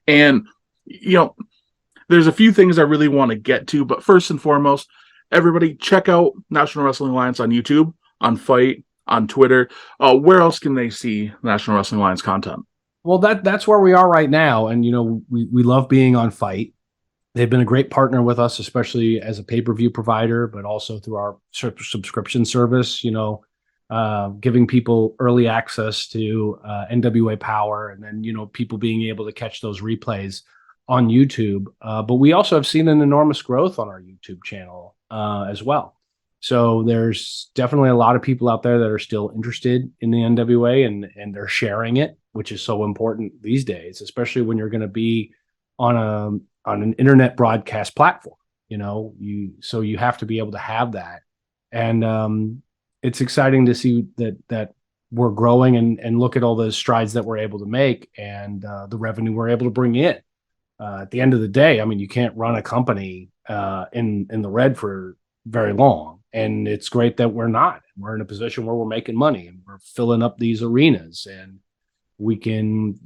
And, there's a few things I really want to get to, but first and foremost, everybody check out National Wrestling Alliance on YouTube, on FITE, on Twitter. Where else can they see National Wrestling Alliance content? Well, that's where we are right now. And, we love being on FITE. They've been a great partner with us, especially as a pay-per-view provider, but also through our subscription service, giving people early access to NWA Powerrr, and then, people being able to catch those replays on YouTube. But we also have seen an enormous growth on our YouTube channel as well. So there's definitely a lot of people out there that are still interested in the NWA, and they're sharing it, which is so important these days, especially when you're going to be on an internet broadcast platform. So you have to be able to have that. And it's exciting to see that we're growing and look at all the strides that we're able to make and the revenue we're able to bring in. At the end of the day, I mean, you can't run a company in the red for very long. And it's great that we're not. We're in a position where we're making money and we're filling up these arenas, and we can,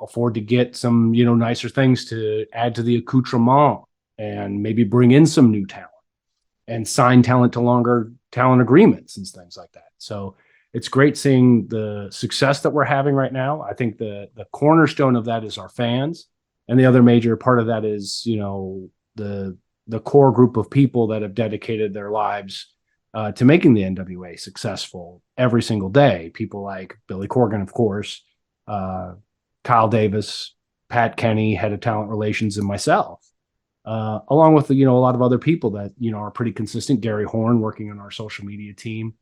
afford to get some, nicer things to add to the accoutrement and maybe bring in some new talent and sign talent to longer talent agreements and things like that. So it's great seeing the success that we're having right now. I think the cornerstone of that is our fans. And the other major part of that is, the core group of people that have dedicated their lives to making the NWA successful every single day. People like Billy Corgan, of course, Kyle Davis, Pat Kenny, head of talent relations, and myself, along with, a lot of other people that, are pretty consistent. Gary Horn working on our social media team,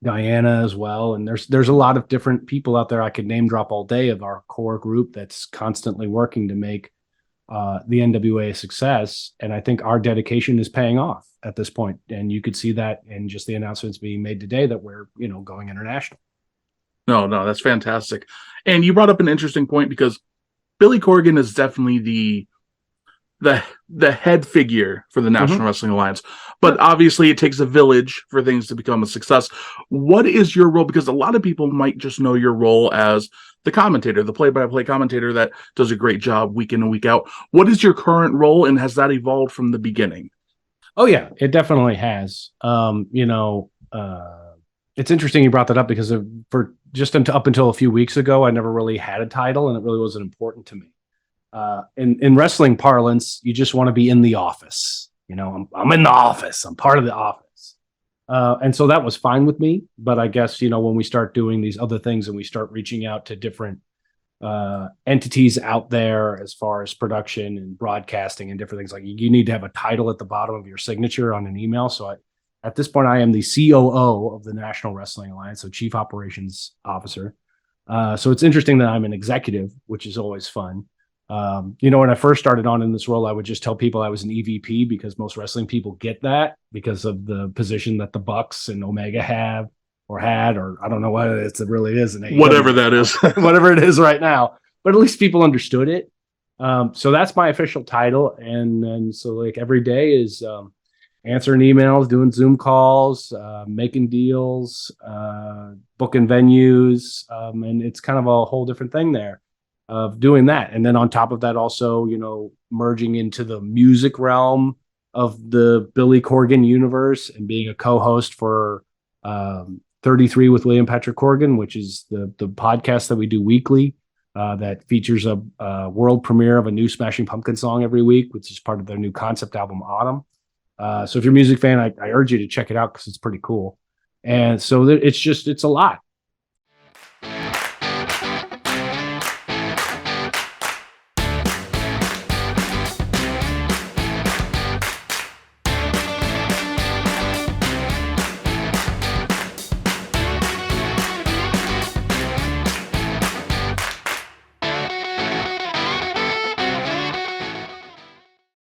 Diana as well. And there's a lot of different people out there I could name drop all day of our core group that's constantly working to make the NWA a success. And I think our dedication is paying off at this point. And you could see that in just the announcements being made today that we're, going international. No, that's fantastic. And you brought up an interesting point, because Billy Corgan is definitely the head figure for the National Wrestling Alliance. But obviously it takes a village for things to become a success. What is your role? Because a lot of people might just know your role as the commentator, the play-by-play commentator that does a great job week in and week out. What is your current role, and has that evolved from the beginning? Oh yeah, it definitely has. It's interesting you brought that up, because for just up until a few weeks ago, I never really had a title, and it really wasn't important to me. In wrestling parlance, you just want to be in the office. I'm in the office. I'm part of the office. And so that was fine with me. But I guess, when we start doing these other things and we start reaching out to different entities out there as far as production and broadcasting and different things, like you need to have a title at the bottom of your signature on an email. So at this point, I am the COO of the National Wrestling Alliance, so Chief Operations Officer. So it's interesting that I'm an executive, which is always fun. When I first started on in this role, I would just tell people I was an EVP, because most wrestling people get that because of the position that the Bucks and Omega have or had, or I don't know what it really is. Whatever that is. Whatever it is right now. But at least people understood it. So that's my official title. And so like every day is answering emails, doing Zoom calls, making deals, booking venues. And it's kind of a whole different thing there of doing that. And then on top of that, also, merging into the music realm of the Billy Corgan universe and being a co-host for 33 with William Patrick Corgan, which is the podcast that we do weekly that features a world premiere of a new Smashing Pumpkins song every week, which is part of their new concept album, Autumn. So if you're a music fan, I urge you to check it out, because it's pretty cool. And so it's a lot.